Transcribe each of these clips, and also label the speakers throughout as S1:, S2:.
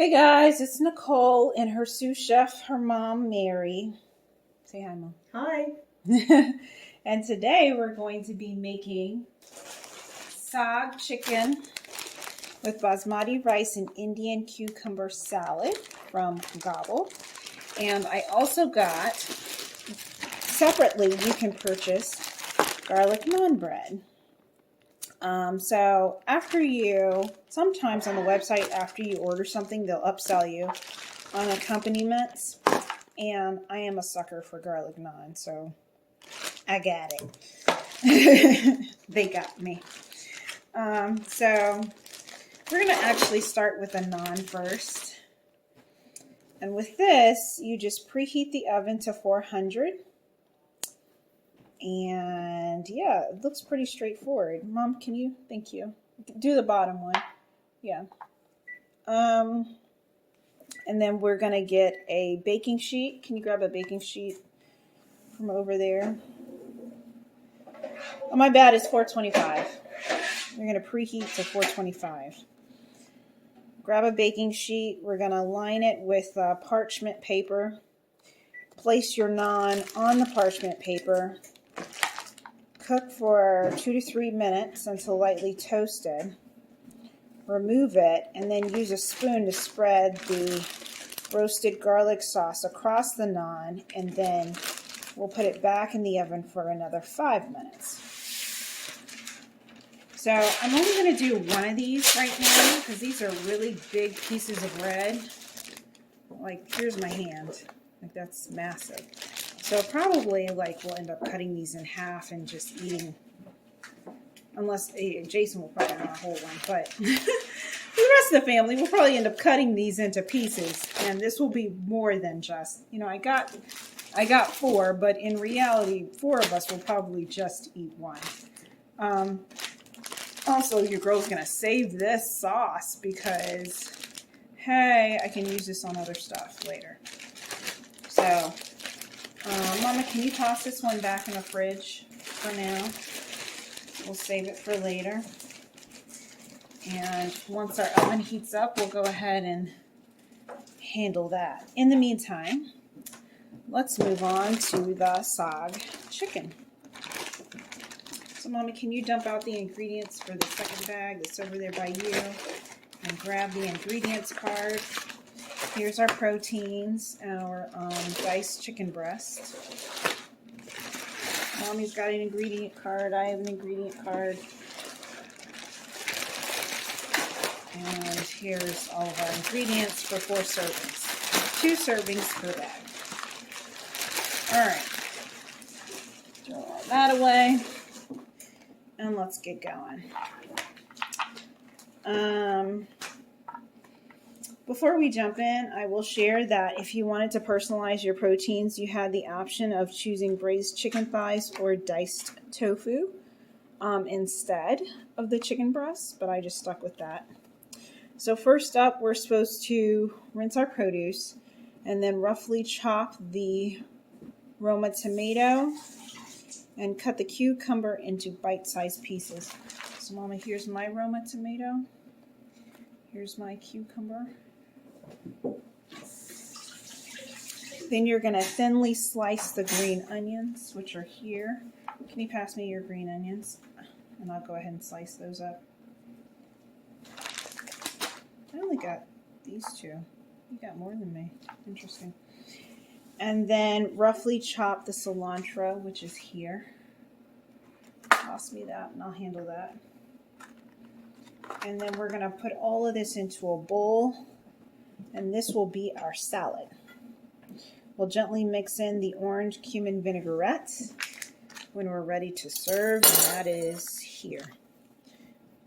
S1: Hey guys, it's Nicole and her sous chef, her mom, Mary. Say hi, Mom.
S2: Hi.
S1: And today we're going to be making Saag Chicken with Basmati rice and Indian cucumber salad from Gobble. And I also got, separately, you can purchase garlic naan bread. So sometimes on the website, after you order something, they'll upsell you on accompaniments. And I am a sucker for garlic naan, so I got it. They got me. So we're going to actually start with a naan first. And with this, you just preheat the oven to 400. And yeah, it looks pretty straightforward. Mom, can you? Thank you. Do the bottom one. Yeah. And then we're going to get a baking sheet. Can you grab a baking sheet from over there? Oh, my bad, it's 425. We're going to preheat to 425. Grab a baking sheet. We're going to line it with parchment paper. Place your naan on the parchment paper. Cook for 2 to 3 minutes until lightly toasted. Remove it and then use a spoon to spread the roasted garlic sauce across the naan, and then we'll put it back in the oven for another 5 minutes. So I'm only going to do one of these right now because these are really big pieces of bread. Like, here's my hand. Like, that's massive. So probably, like, we'll end up cutting these in half and just eating. Unless Jason will probably want a whole one, but for the rest of the family, we'll probably end up cutting these into pieces. And this will be more than just, I got 4, but in reality, 4 of us will probably just eat one. Also, your girl's gonna save this sauce because, hey, I can use this on other stuff later. So, Mama, can you toss this one back in the fridge for now? We'll save it for later. And once our oven heats up, we'll go ahead and handle that. In the meantime, let's move on to the Saag Chicken. So, Mommy, can you dump out the ingredients for the second bag that's over there by you? And grab the ingredients card. Here's our proteins, our diced chicken breast. Mommy's got an ingredient card. I have an ingredient card. And here's all of our ingredients for 4 servings. 2 servings per bag. Alright. Throw all that away. And let's get going. Before we jump in, I will share that if you wanted to personalize your proteins, you had the option of choosing braised chicken thighs or diced tofu instead of the chicken breast, but I just stuck with that. So first up, we're supposed to rinse our produce and then roughly chop the Roma tomato and cut the cucumber into bite-sized pieces. So, Mama, here's my Roma tomato. Here's my cucumber. Then you're going to thinly slice the green onions, which are here. Can you pass me your green onions? And I'll go ahead and slice those up. I only got these 2. You got more than me. Interesting. And then roughly chop the cilantro, which is here. Toss me that and I'll handle that. And then we're going to put all of this into a bowl. And this will be our salad. We'll gently mix in the orange cumin vinaigrette when we're ready to serve. And that is here.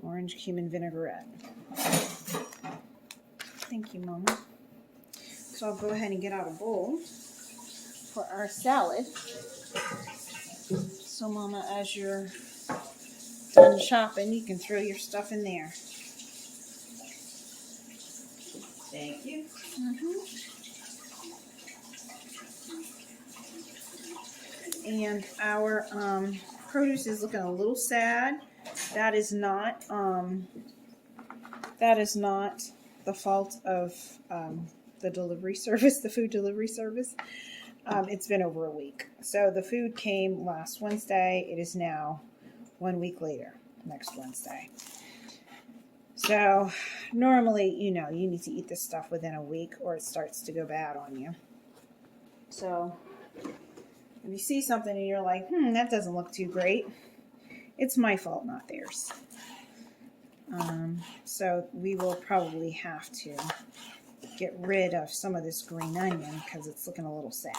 S1: Orange cumin vinaigrette. Thank you, Mama. So I'll go ahead and get out a bowl for our salad. So, Mama, as you're done chopping, you can throw your stuff in there.
S2: Thank you.
S1: And our produce is looking a little sad. That is not the fault of the delivery service, the food delivery service. It's been over a week. So the food came last Wednesday. It is now 1 week later, next Wednesday. So normally, you know, you need to eat this stuff within a week or it starts to go bad on you. So if you see something and you're like, that doesn't look too great, it's my fault, not theirs. So we will probably have to get rid of some of this green onion because it's looking a little sad.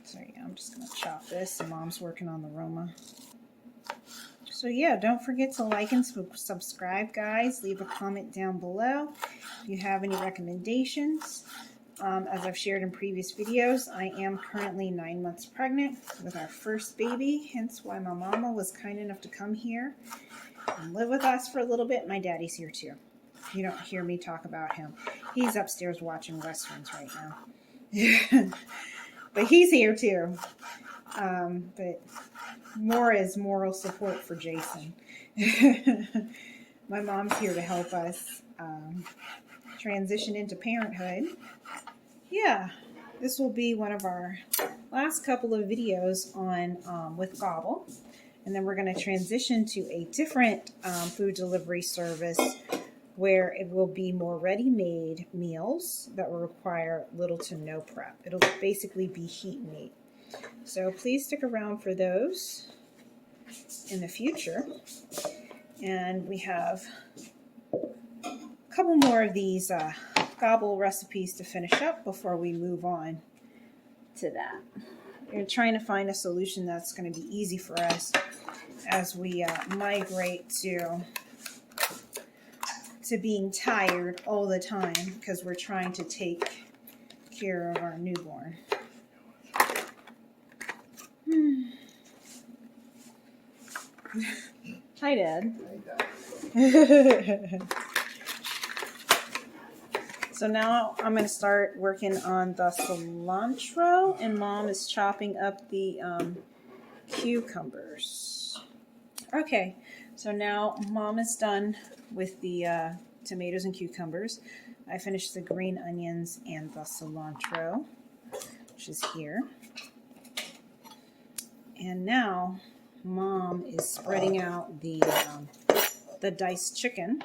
S1: So yeah, I'm just going to chop this. And Mom's working on the Roma. So yeah, don't forget to like and subscribe, guys. Leave a comment down below if you have any recommendations. As I've shared in previous videos, I am currently 9 months pregnant with our first baby, hence why my mama was kind enough to come here and live with us for a little bit. My daddy's here too. You don't hear me talk about him. He's upstairs watching Westerns right now. But he's here too. But more is moral support for Jason. My mom's here to help us transition into parenthood. Yeah, this will be one of our last couple of videos on with Gobble. And then we're going to transition to a different food delivery service where it will be more ready-made meals that will require little to no prep. It'll basically be heat and eat. So please stick around for those in the future. And we have a couple more of these Gobble recipes to finish up before we move on to that. We're trying to find a solution that's going to be easy for us as we migrate to being tired all the time because we're trying to take care of our newborn. Hi, Dad. So now I'm going to start working on the cilantro, and Mom is chopping up the cucumbers. Okay, so now Mom is done with the tomatoes and cucumbers. I finished the green onions and the cilantro, which is here. And now Mom is spreading out the diced chicken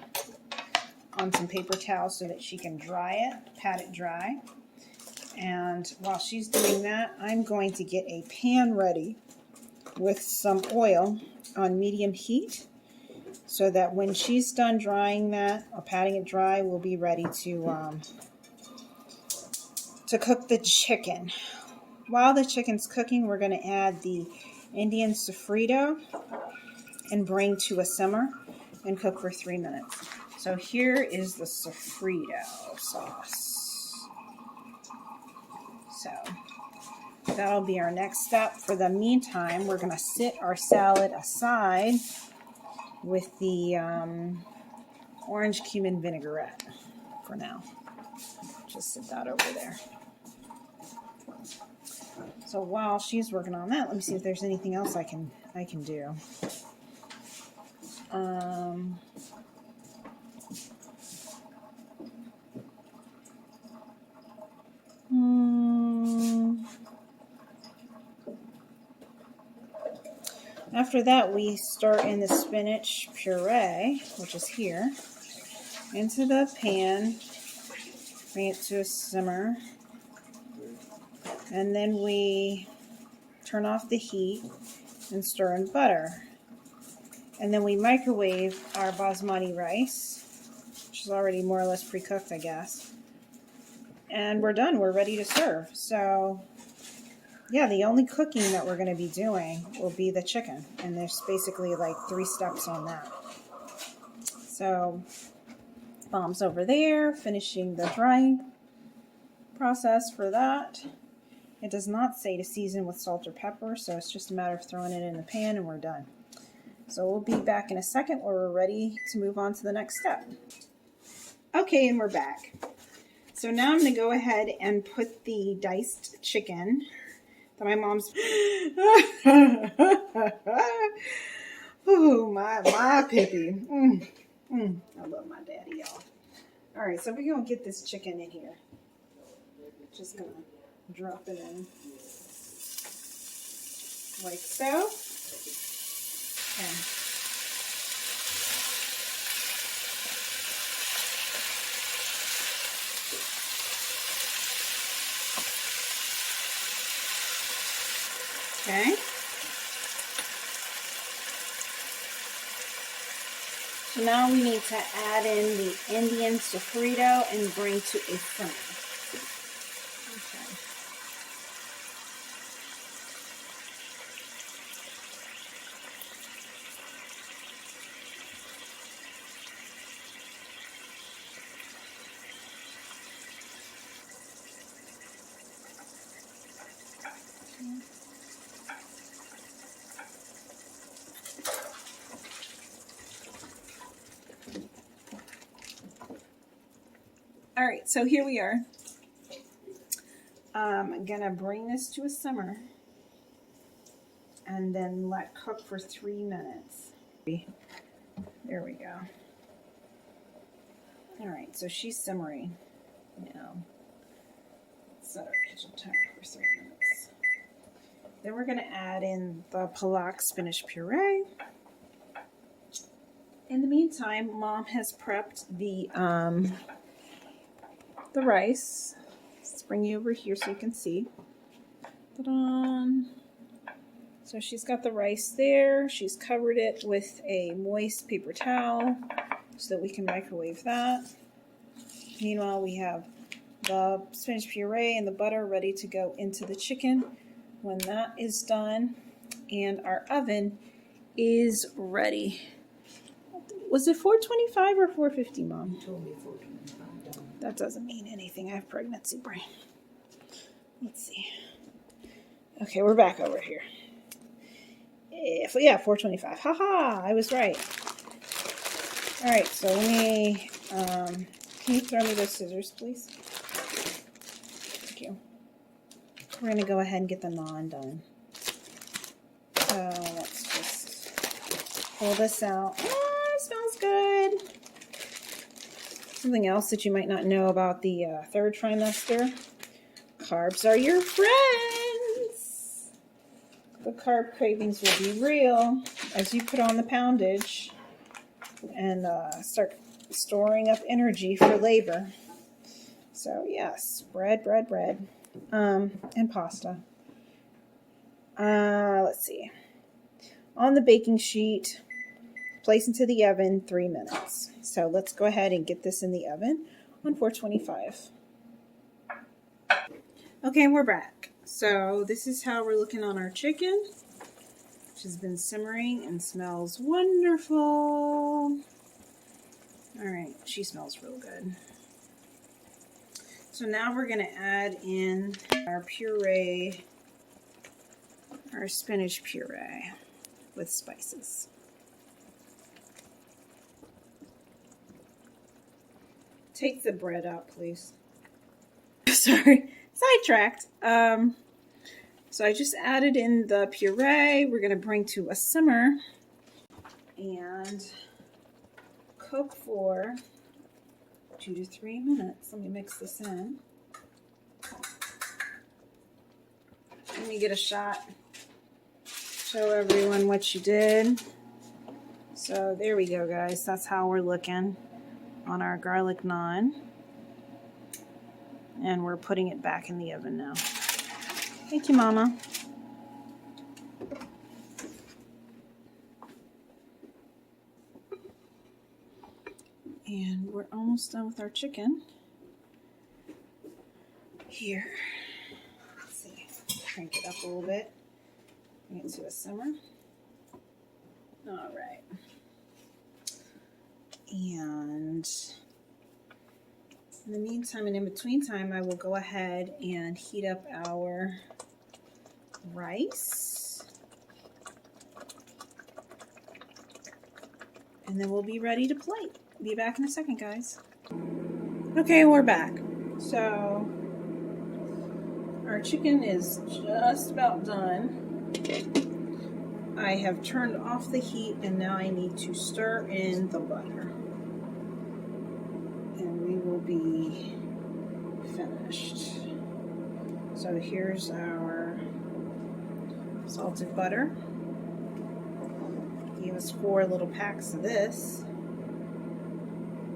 S1: on some paper towels so that she can dry it, pat it dry. And while she's doing that, I'm going to get a pan ready with some oil on medium heat so that when she's done drying that or patting it dry, we'll be ready to cook the chicken. While the chicken's cooking, we're going to add the Indian sofrito and bring to a simmer and cook for 3 minutes. So here is the sofrito sauce. So that'll be our next step. For the meantime, we're going to sit our salad aside with the orange cumin vinaigrette for now. Just sit that over there. So while she's working on that, let me see if there's anything else I can do. After that, we start in the spinach puree, which is here, into the pan, bring it to a simmer, and then we turn off the heat and stir in butter. And then we microwave our basmati rice, which is already more or less pre-cooked, I guess. And we're done. We're ready to serve. So yeah, the only cooking that we're going to be doing will be the chicken. And there's basically like 3 steps on that. So Mom's over there finishing the drying process for that. It does not say to season with salt or pepper, so it's just a matter of throwing it in the pan and we're done. So we'll be back in a second where we're ready to move on to the next step. Okay, and we're back. So now I'm going to go ahead and put the diced chicken that my mom's... Oh, my Pippi. I love my daddy, y'all. All right, so we're going to get this chicken in here. Just going to drop it in like so. Okay. So now we need to add in the Indian sofrito and bring to a simmer. Okay. All right, so here we are. I'm gonna bring this to a simmer and then let cook for 3 minutes. There we go. All right, so she's simmering now. Set our kitchen timer for 3 minutes. Then we're gonna add in the palak spinach puree. In the meantime, Mom has prepped the rice. Let's bring you over here so you can see. Ta-da! So she's got the rice there. She's covered it with a moist paper towel so that we can microwave that. Meanwhile, we have the spinach puree and the butter ready to go into the chicken. When that is done, and our oven is ready. Was it 425 or 450, Mom?
S2: You told me 425.
S1: That doesn't mean anything. I have pregnancy brain. Let's see. Okay, we're back over here. Yeah, 425. Haha, I was right. All right, so let me, can you throw me those scissors, please? Thank you. We're going to go ahead and get the naan done. So let's just pull this out. Oh, it smells good. Something else that you might not know about the third trimester. Carbs are your friends. The carb cravings will be real as you put on the poundage and start storing up energy for labor. So yes, bread, and pasta. Let's see. On the baking sheet, place into the oven 3 minutes. So let's go ahead and get this in the oven on 425. Okay, we're back. So this is how we're looking on our chicken, which has been simmering and smells wonderful. All right, she smells real good. So now we're going to add in our puree, our spinach puree with spices. Take the bread out, please. Sorry, sidetracked. So I just added in the puree. We're going to bring to a simmer and cook for 2 to 3 minutes. Let me mix this in. Let me get a shot. Show everyone what you did. So there we go, guys. That's how we're looking on our garlic naan. And we're putting it back in the oven now. Thank you, Mama. And we're almost done with our chicken. Here. Let's see. Crank it up a little bit. Bring it to a simmer. All right. And in the meantime and in between time, I will go ahead and heat up our rice. And then we'll be ready to plate. Be back in a second, guys. Okay, we're back. So our chicken is just about done. I have turned off the heat and now I need to stir in the butter. And we will be finished. So here's our salted butter. Gave us 4 little packs of this.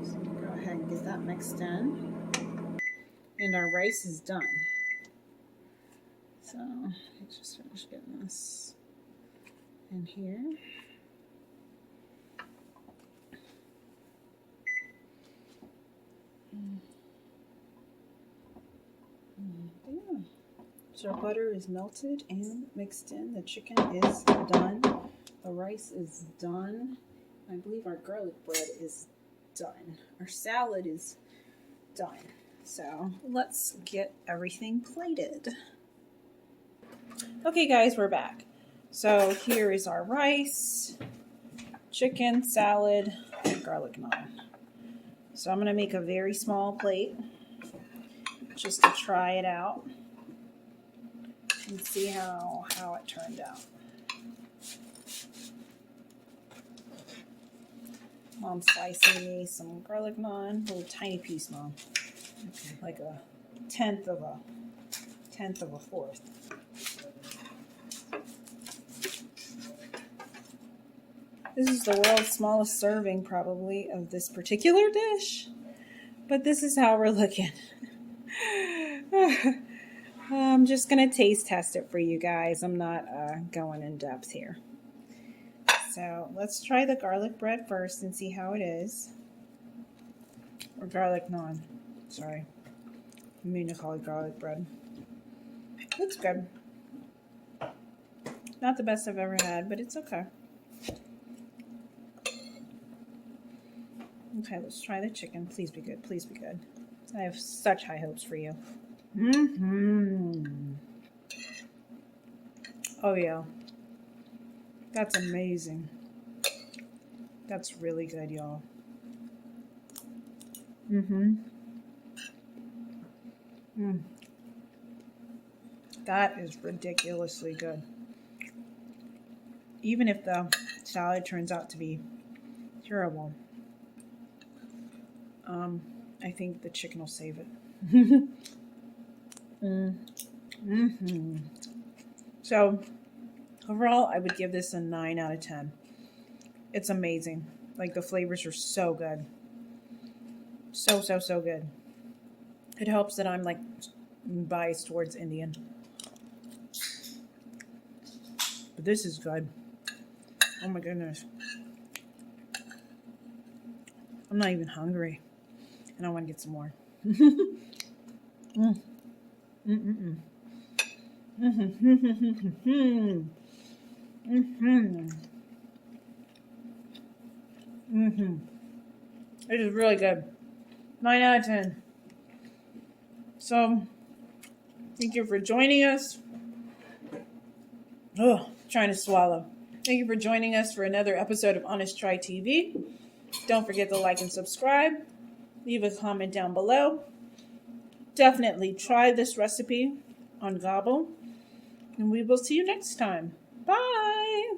S1: So we'll go ahead and get that mixed in. And our rice is done. So I just finished getting this in here. Yeah. So our butter is melted and mixed in. The chicken is done. The rice is done. I believe our garlic bread is done. Our salad is done. So let's get everything plated. Okay guys, we're back. So here is our rice, chicken, salad, and garlic naan. So I'm going to make a very small plate just to try it out and see how it turned out. Mom's slicing me some garlic naan, a little tiny piece, Mom. Okay. Like a tenth of a fourth. This is the world's smallest serving, probably, of this particular dish. But this is how we're looking. I'm just going to taste test it for you guys. I'm not going in depth here. So let's try the garlic bread first and see how it is. Or garlic naan. Sorry. I mean to call it garlic bread. It's good. Not the best I've ever had, but it's okay. Okay, let's try the chicken. Please be good. Please be good. I have such high hopes for you. Oh, yeah. That's amazing. That's really good, y'all. That is ridiculously good. Even if the salad turns out to be terrible, I think the chicken will save it. So, overall, I would give this a 9 out of 10. It's amazing. Like, the flavors are so good. So good. It helps that I'm, like, biased towards Indian. But this is good. Oh, my goodness. I'm not even hungry. And I want to get some more. It is really good. 9 out of 10. So, thank you for joining us. Oh, trying to swallow. Thank you for joining us for another episode of Honest Try TV. Don't forget to like and subscribe. Leave a comment down below. Definitely try this recipe on Gobble. And we will see you next time. Bye!